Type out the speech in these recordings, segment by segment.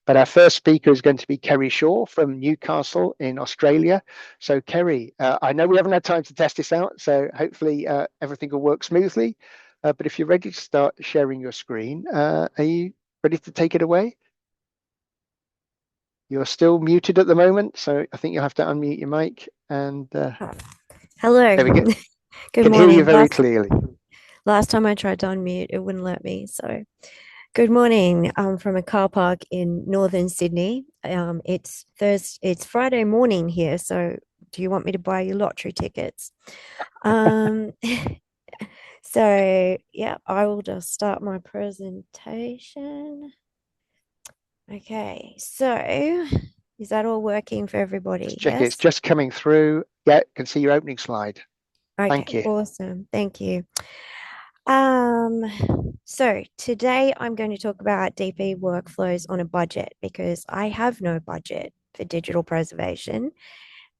But our first speaker is going to be Kerry Shaw from Newcastle in Australia. So Kerry, I know we haven't had time to test this out, so hopefully everything will work smoothly. But if you're ready to start sharing your screen, are you ready to take it away? You're still muted at the moment, so I think you'll have to unmute your mic. And Hello. there we go. Good Can hear you morning. very clearly. Last time I tried to unmute, it wouldn't let me. So, good morning. I'm from a car park in northern Sydney. It's Friday morning here. So, do you want me to buy you lottery tickets? Um, so yeah, I will just start my presentation. Okay. So, is that all working for Just everybody? check it. It's Yes. just coming through. Yeah, can see your opening slide. Thank Okay. you. Awesome. Thank you. Um, so today I'm going to talk about DP workflows on a budget because I have no budget for digital preservation.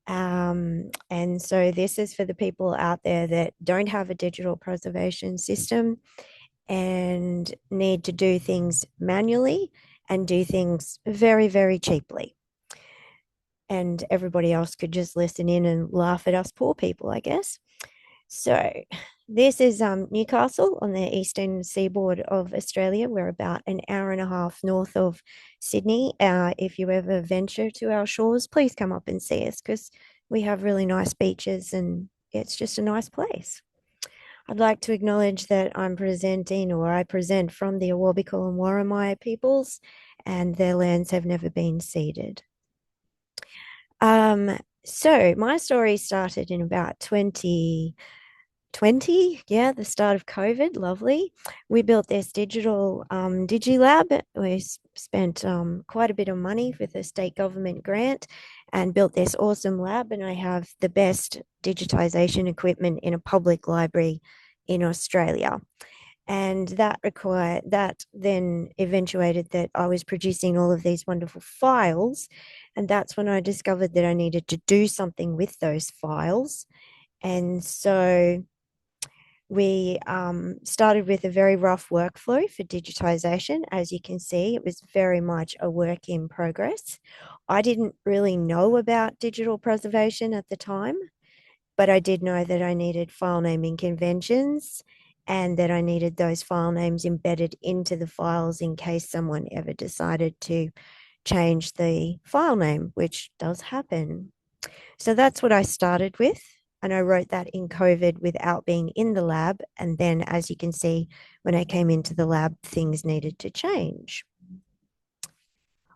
And so this is for the people out there that don't have a digital preservation system and need to do things manually and do things very, very cheaply. And everybody else could just listen in and laugh at us poor people, I guess. So this is Newcastle on the eastern seaboard of Australia. We're about an hour and a half north of Sydney. If you ever venture to our shores, please come up and see us because we have really nice beaches and it's just a nice place. I'd like to acknowledge that I'm presenting or I present from the Awabakal and Worimi peoples and their lands have never been ceded. So my story started in about 2020, yeah, the start of COVID, lovely. We built this digital DigiLab. We spent quite a bit of money with a state government grant and built this awesome lab. And I have the best digitization equipment in a public library in Australia. And that then eventuated that I was producing all of these wonderful files. And that's when I discovered that I needed to do something with those files. And so we started with a very rough workflow for digitization. As you can see, it was very much a work in progress. I didn't really know about digital preservation at the time, but I did know that I needed file naming conventions and that I needed those file names embedded into the files in case someone ever decided to change the file name, which does happen. So that's what I started with. And I wrote that in COVID without being in the lab. And then, as you can see, when I came into the lab, things needed to change.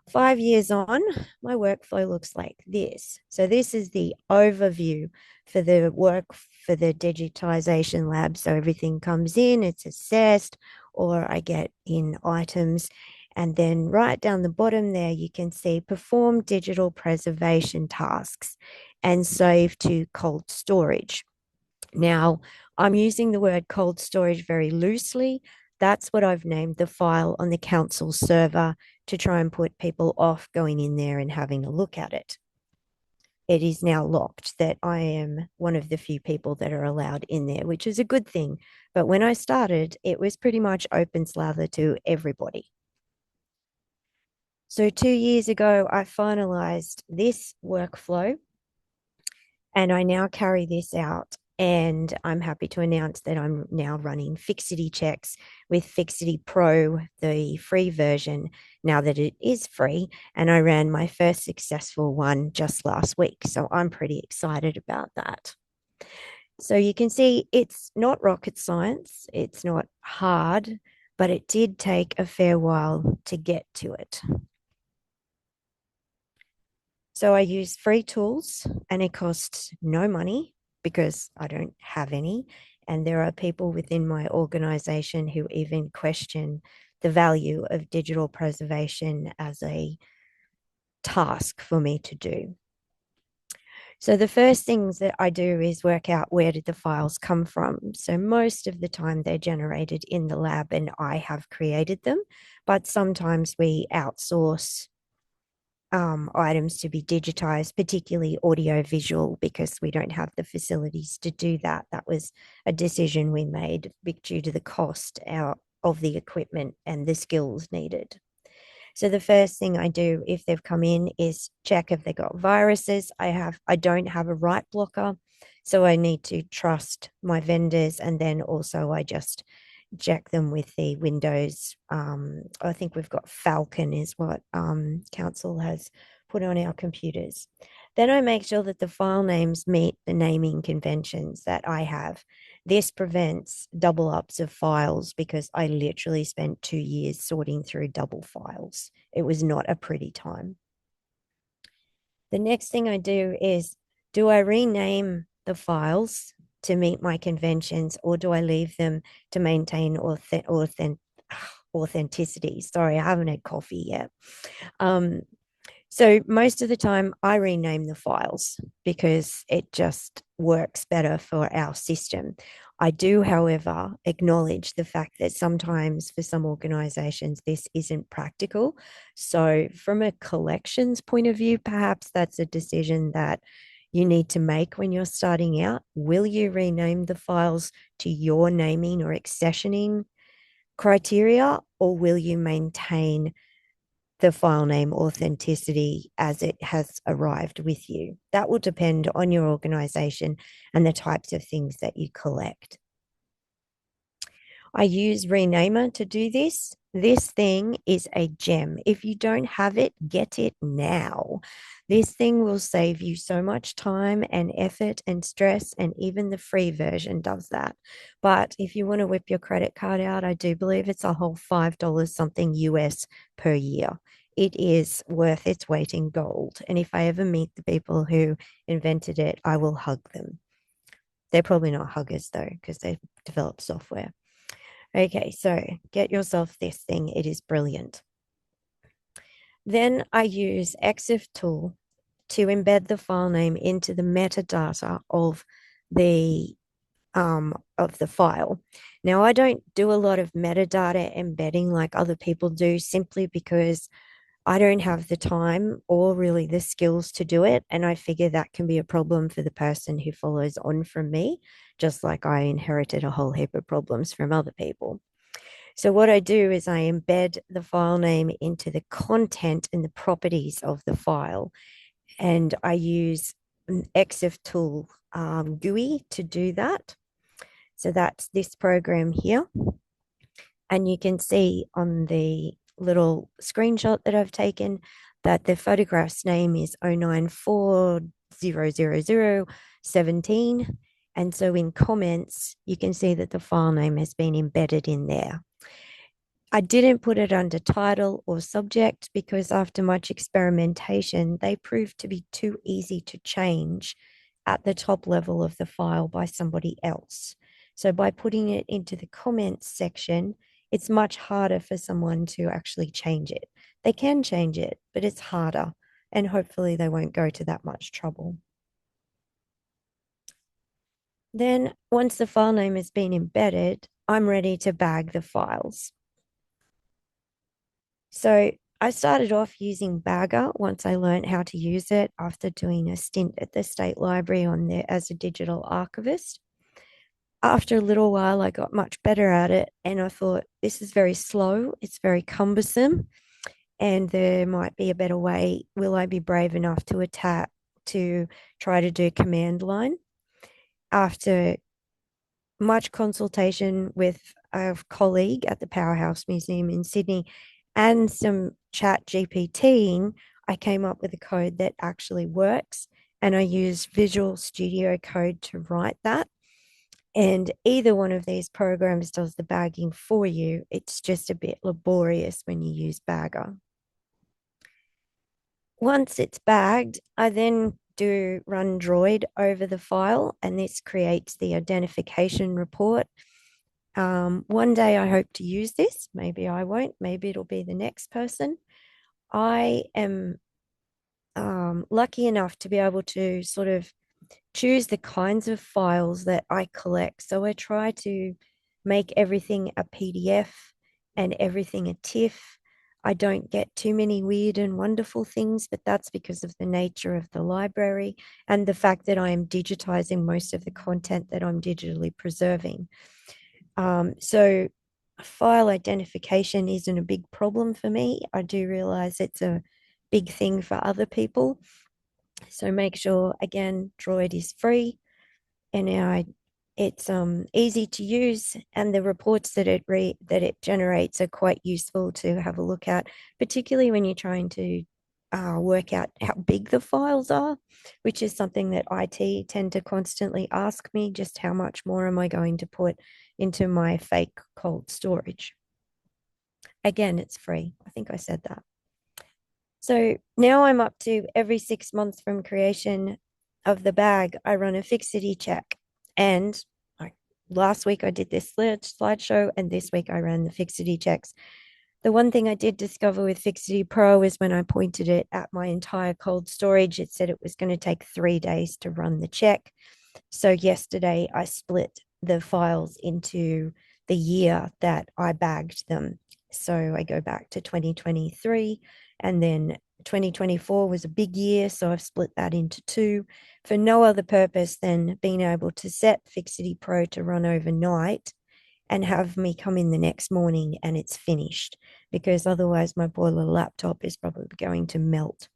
5 years on, my workflow looks like this. So this is the overview for the work for the digitization lab. So everything comes in, it's assessed, or I get in items. And then right down the bottom there, you can see perform digital preservation tasks and save to cold storage. Now, I'm using the word cold storage very loosely. That's what I've named the file on the council server to try and put people off going in there and having a look at it. It is now locked that I am one of the few people that are allowed in there, which is a good thing. But when I started, it was pretty much open slather to everybody. So 2 years ago, I finalized this workflow and I now carry this out. And I'm happy to announce that I'm now running Fixity checks with Fixity Pro, the free version, now that it is free. And I ran my first successful one just last week. So I'm pretty excited about that. So you can see it's not rocket science, it's not hard, but it did take a fair while to get to it. So I use free tools and it costs no money because I don't have any. And there are people within my organization who even question the value of digital preservation as a task for me to do. So the first things that I do is work out where did the files come from. So most of the time they're generated in the lab and I have created them, but sometimes we outsource items to be digitized, particularly audio visual, because we don't have the facilities to do that. That was a decision we made due to the cost of the equipment and the skills needed. So the first thing I do if they've come in is check if they got viruses. I don't have a write blocker, so I need to trust my vendors, and then also I just check them with the Windows. I think we've got Falcon is what council has put on our computers. Then I make sure that the file names meet the naming conventions that I have. This prevents double ups of files because I literally spent 2 years sorting through double files. It was not a pretty time. The next thing I do I rename the files to meet my conventions, or do I leave them to maintain authenticity? Sorry, I haven't had coffee yet. So most of the time I rename the files because it just works better for our system. I do, however, acknowledge the fact that sometimes for some organizations this isn't practical. So from a collections point of view, perhaps that's a decision that you need to make when you're starting out. Will you rename the files to your naming or accessioning criteria, or will you maintain the file name authenticity as it has arrived with you? That will depend on your organization and the types of things that you collect. I use Renamer to do this. This thing is a gem. If you don't have it, get it now. This thing will save you so much time and effort and stress, and even the free version does that. But if you want to whip your credit card out, I do believe it's a whole $5 something US per year. It is worth its weight in gold. And if I ever meet the people who invented it, I will hug them. They're probably not huggers though, because they've developed software. Okay, so get yourself this thing. It is brilliant. Then I use ExifTool to embed the file name into the metadata of the file. Now, I don't do a lot of metadata embedding like other people do, simply because I don't have the time or really the skills to do it. And I figure that can be a problem for the person who follows on from me, just like I inherited a whole heap of problems from other people. So what I do is I embed the file name into the content and the properties of the file. And I use an ExifTool GUI to do that. So that's this program here. And you can see on the little screenshot that I've taken that the photograph's name is 094000017. And so in comments, you can see that the file name has been embedded in there. I didn't put it under title or subject because after much experimentation, they proved to be too easy to change at the top level of the file by somebody else. So by putting it into the comments section, it's much harder for someone to actually change it. They can change it, but it's harder, and hopefully they won't go to that much trouble. Then once the file name has been embedded, I'm ready to bag the files. So I started off using Bagger once I learned how to use it after doing a stint at the State Library on there as a digital archivist. After a little while, I got much better at it, and I thought, this is very slow, it's very cumbersome, and there might be a better way. Will I be brave enough to try to do command line? After much consultation with a colleague at the Powerhouse Museum in Sydney and some chat GPTing, I came up with a code that actually works, and I use Visual Studio Code to write that. And either one of these programs does the bagging for you. It's just a bit laborious when you use Bagger. Once it's bagged, I then do run Droid over the file, and this creates the identification report. One day I hope to use this. Maybe I won't. Maybe it'll be the next person. I am lucky enough to be able to sort of choose the kinds of files that I collect. So I try to make everything a PDF and everything a TIFF. I don't get too many weird and wonderful things, but that's because of the nature of the library and the fact that I am digitizing most of the content that I'm digitally preserving. So file identification isn't a big problem for me. I do realize it's a big thing for other people. So make sure, again, Droid is free, and it's easy to use, and the reports that it generates are quite useful to have a look at, particularly when you're trying to work out how big the files are, which is something that IT tend to constantly ask me, just how much more am I going to put into my fake cold storage. Again, it's free. I think I said that. So now I'm up to every 6 months from creation of the bag, I run a fixity check. And last week I did this slideshow, and this week I ran the fixity checks. The one thing I did discover with Fixity Pro is when I pointed it at my entire cold storage, it said it was going to take 3 days to run the check. So yesterday I split the files into the year that I bagged them. So I go back to 2023, and then 2024 was a big year. So I've split that into two for no other purpose than being able to set Fixity Pro to run overnight and have me come in the next morning and it's finished, because otherwise my poor little laptop is probably going to melt.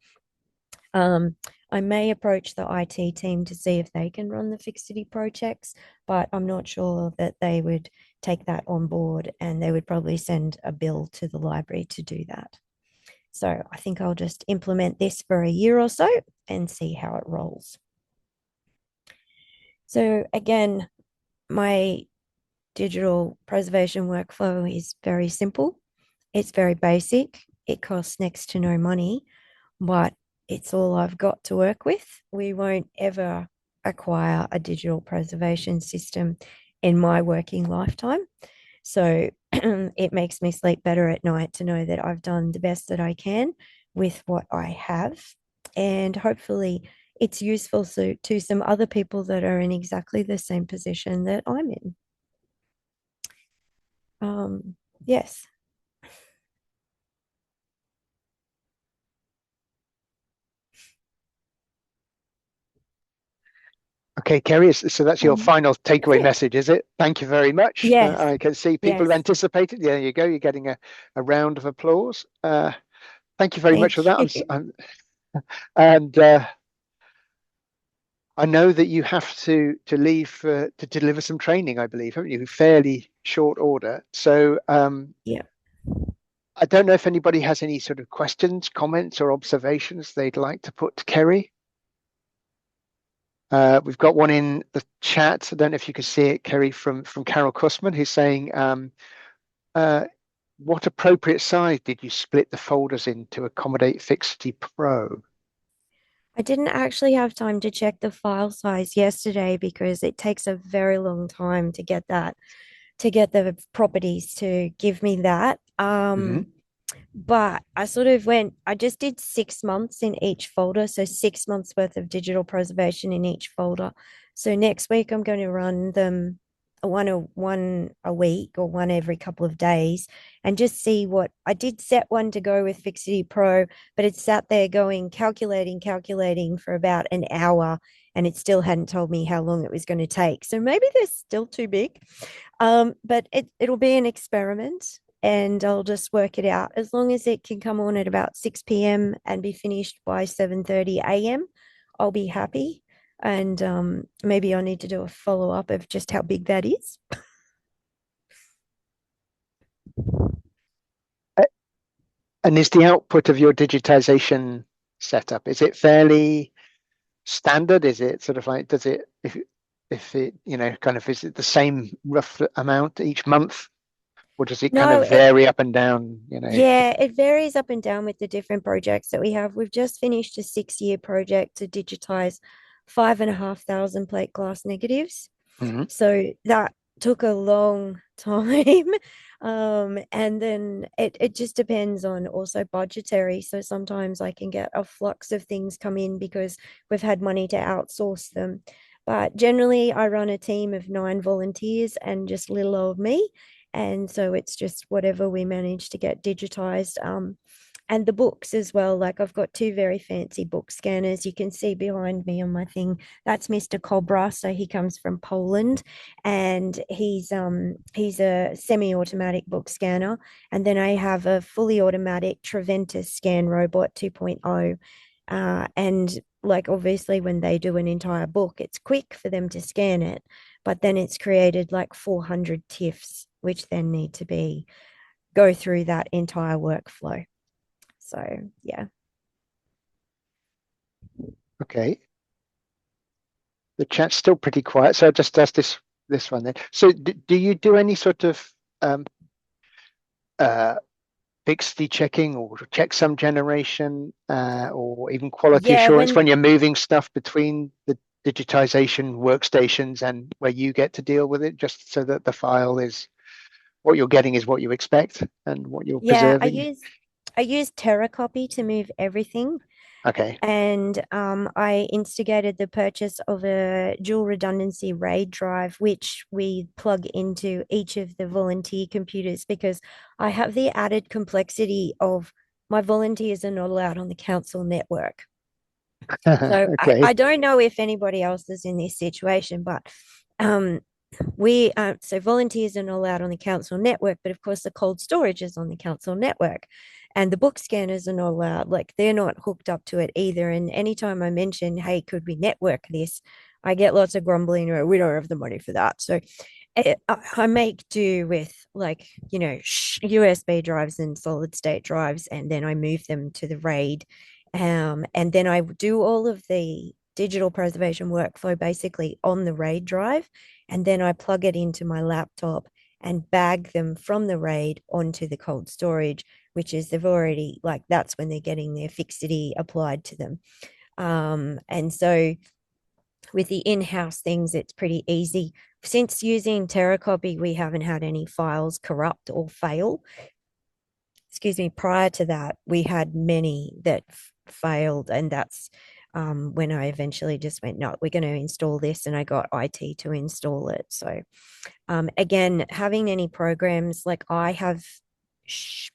I may approach the IT team to see if they can run the Fixity Pro checks, but I'm not sure that they would take that on board, and they would probably send a bill to the library to do that. So I think I'll just implement this for a year or so and see how it rolls. So again, my digital preservation workflow is very simple. It's very basic. It costs next to no money, but it's all I've got to work with. We won't ever acquire a digital preservation system in my working lifetime. So it makes me sleep better at night to know that I've done the best that I can with what I have. And hopefully it's useful to some other people that are in exactly the same position that I'm in. Yes. Okay, Kerry, so that's your final takeaway Yeah. message, is it? Thank you very much. Yes. I can see people have Yes. anticipated. There you go. You're getting a round of applause. Thank you very much for Thank that. you. And I know that you have to leave to deliver some training, I believe, haven't you? Fairly short order. So Yeah. I don't know if anybody has any sort of questions, comments, or observations they'd like to put to Kerry. We've got one in the chat. I don't know if you can see it, Kerry, from Carol Kussman, who's saying, what appropriate size did you split the folders in to accommodate Fixity Pro? I didn't actually have time to check the file size yesterday because it takes a very long time to get the properties to give me that. Mm-hmm. But I just did 6 months in each folder. So 6 months worth of digital preservation in each folder. So next week, I'm going to run them one a week or one every couple of days and just see what I did. Set one to go with Fixity Pro, but it sat there calculating for about an hour, and it still hadn't told me how long it was going to take. So maybe they're still too big. But it'll be an experiment, and I'll just work it out. As long as it can come on at about 6 p.m. and be finished by 7:30 a.m., I'll be happy. And maybe I need to do a follow up of just how big that is. And is the output of your digitization setup, is it fairly standard? Is it sort of like, does it, if it, kind of, is it the same rough amount each month? Or does it kind No, of vary up and down, yeah, it varies up and down with the different projects that we have. We've just finished a 6 year project to digitize 5,500 plate glass negatives. Mhm. So that took a long time. And then it just depends on also budgetary. So sometimes I can get a flux of things come in because we've had money to outsource them. But generally, I run a team of 9 volunteers and just little old me. And so it's just whatever we manage to get digitized. And the books as well. Like I've got two very fancy book scanners. You can see behind me on my thing. That's Mr. Cobra. So he comes from Poland, and he's a semi-automatic book scanner. And then I have a fully automatic Traventus Scan Robot 2.0. And like obviously when they do an entire book, it's quick for them to scan it, but then it's created like 400 TIFFs, which then need to be go through that entire workflow. So yeah. Okay. The chat's still pretty quiet, so I'll just ask this one then. So do you do any sort of um, uh, fixity checking or checksum generation or even quality Yeah, assurance when when you're moving stuff between the digitization workstations and where you get to deal with it, just so that the file is what you're getting is what you expect and what you're yeah, preserving? I use Terracopy to move everything. Okay. And I instigated the purchase of a dual redundancy RAID drive, which we plug into each of the volunteer computers because I have the added complexity of my volunteers are not allowed on the council network. So I Okay. don't know if anybody else is in this situation, but um, we so volunteers are not allowed on the council network, but of course the cold storage is on the council network, and the book scanners are not allowed. Like they're not hooked up to it either. And anytime I mention, hey, could we network this, I get lots of grumbling. Or we don't have the money for that. So I make do with like USB drives and solid state drives, and then I move them to the RAID, and then I do all of the digital preservation workflow basically on the RAID drive, and then I plug it into my laptop and bag them from the RAID onto the cold storage, which is they've already like that's when they're getting their fixity applied to them. And so with the in-house things, it's pretty easy. Since using Terracopy, we haven't had any files corrupt or fail. Excuse me. Prior to that, we had many that failed, and that's when I eventually just went, no, we're going to install this, and I got IT to install it. So again, having any programs like I have,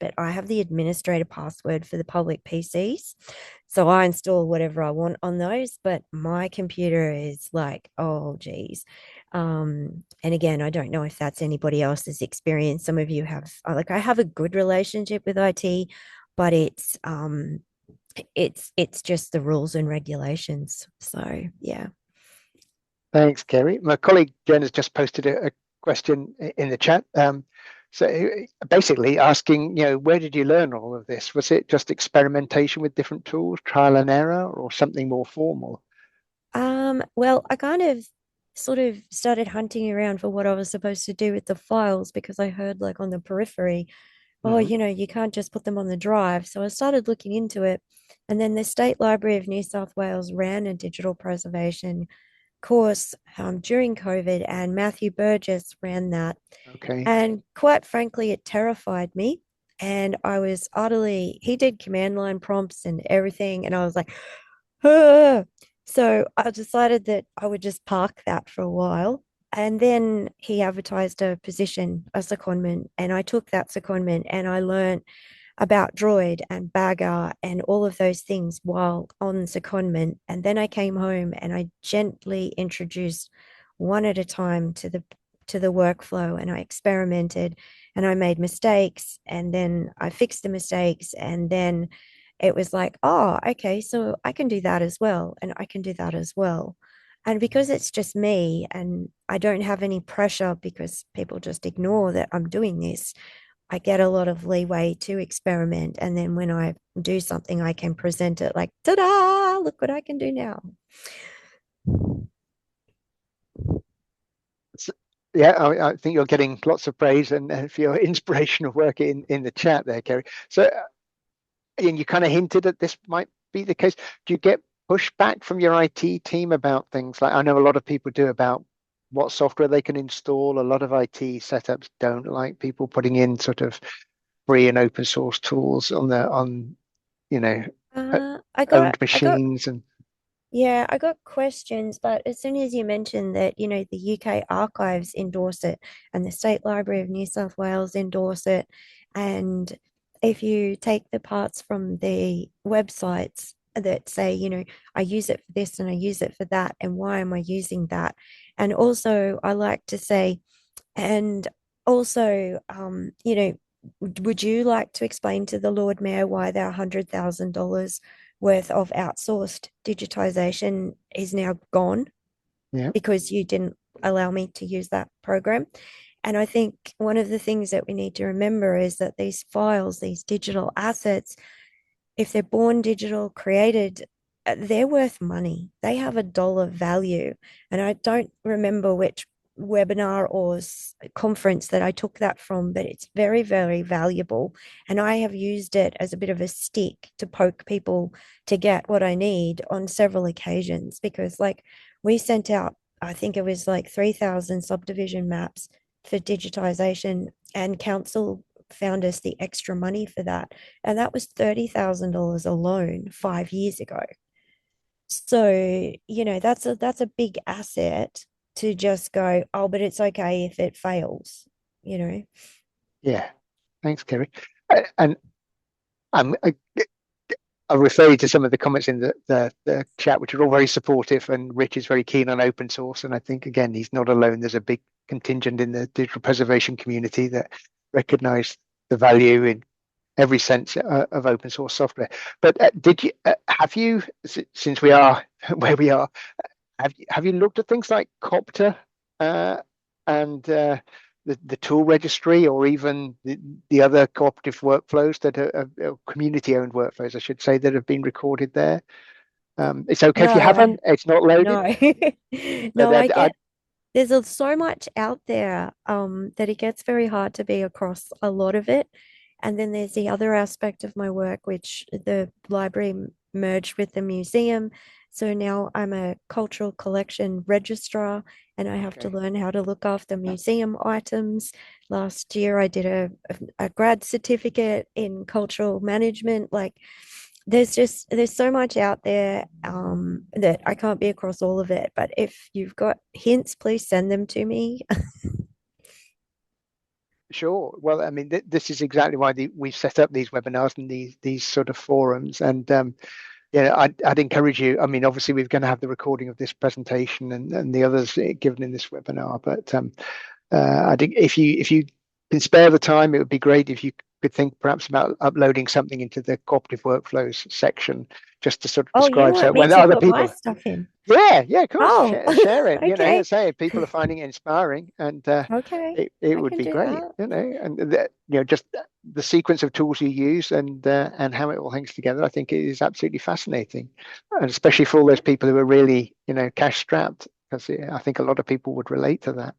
but I have the administrator password for the public PCs. So I install whatever I want on those, but my computer is like, oh, geez. And again, I don't know if that's anybody else's experience. Some of you have, like, I have a good relationship with IT, but it's just the rules and regulations. So yeah. Thanks, Kerry. My colleague Jen has just posted a question in the chat. So basically asking, where did you learn all of this? Was it just experimentation with different tools, trial and error, or something more formal? Well, I kind of sort of started hunting around for what I was supposed to do with the files because I heard like on the periphery, oh, Hmm. you can't just put them on the drive. So I started looking into it. And then the State Library of New South Wales ran a digital preservation course during COVID, and Matthew Burgess ran that. Okay. And quite frankly, it terrified me. And I was utterly, he did command line prompts and everything. And I was like, ah. So I decided that I would just park that for a while. And then he advertised a position, a secondment, and I took that secondment and I learned about Droid and Bagger and all of those things while on secondment. And then I came home and I gently introduced one at a time to the workflow, and I experimented and I made mistakes and then I fixed the mistakes, and then it was like, oh, okay, so I can do that as well, and I can do that as well. And because it's just me and I don't have any pressure because people just ignore that I'm doing this, I get a lot of leeway to experiment. And then when I do something, I can present it like, ta da, look what I can do now. So, yeah, I think you're getting lots of praise and for your inspirational work in the chat there, Kerry. So, and you kind of hinted that this might be the case. Do you get pushback from your IT team about things like I know a lot of people do about what software they can install? A lot of IT setups don't like people putting in sort of free and open source tools on you know Uh, I owned got, I got, machines and yeah, I got questions, but as soon as you mentioned that, the UK archives endorse it and the State Library of New South Wales endorse it, and if you take the parts from the websites that say, I use it for this and I use it for that, and why am I using that? And also, I like to say, and also, would you like to explain to the Lord Mayor why their $100,000 worth of outsourced digitization is now gone Yeah. because you didn't allow me to use that program? And I think one of the things that we need to remember is that these files, these digital assets, if they're born digital, created, they're worth money. They have a dollar value. And I don't remember which webinar or conference that I took that from, but it's very, very valuable. And I have used it as a bit of a stick to poke people to get what I need on several occasions because, like, we sent out, I think it was like 3,000 subdivision maps for digitization, and council found us the extra money for that. And that was $30,000 alone 5 years ago. So, that's a big asset to just go, oh, but it's okay if it fails, you know. Yeah. Thanks, Kerry. And I, I'll refer you to some of the comments in the chat, which are all very supportive. And Rich is very keen on open source. And I think, again, he's not alone. There's a big contingent in the digital preservation community that recognize the value in every sense of open source software. But have you, since we are where we are, have you looked at things like Copter and the tool registry, or even the other cooperative workflows that are community-owned workflows, I should say, that have been recorded there? It's okay if you No, haven't. It's not loaded. no, But no, I get there's so much out there that it gets very hard to be across a lot of it. And then there's the other aspect of my work, which the library merged with the museum. So now I'm a cultural collection registrar and I have to learn how to look after museum items. Last year I did a grad certificate in cultural management. Like there's so much out there that I can't be across all of it. But if you've got hints, please send them to me. Sure. Well, I mean, this is exactly why we've set up these webinars and these sort of forums. And yeah, I'd encourage you. I mean, obviously, we're going to have the recording of this presentation and the others given in this webinar. But I think if you can spare the time, it would be great if you could think perhaps about uploading something into the cooperative workflows section, just to sort of Oh, you describe. So want me when to other put my people, stuff in? yeah, of course, Oh, share it. okay. Say if people are finding it inspiring, and Okay. it I would can be do great. that. And just the sequence of tools you use and how it all hangs together. I think it is absolutely fascinating, and especially for all those people who are really cash strapped, because I think a lot of people would relate to that.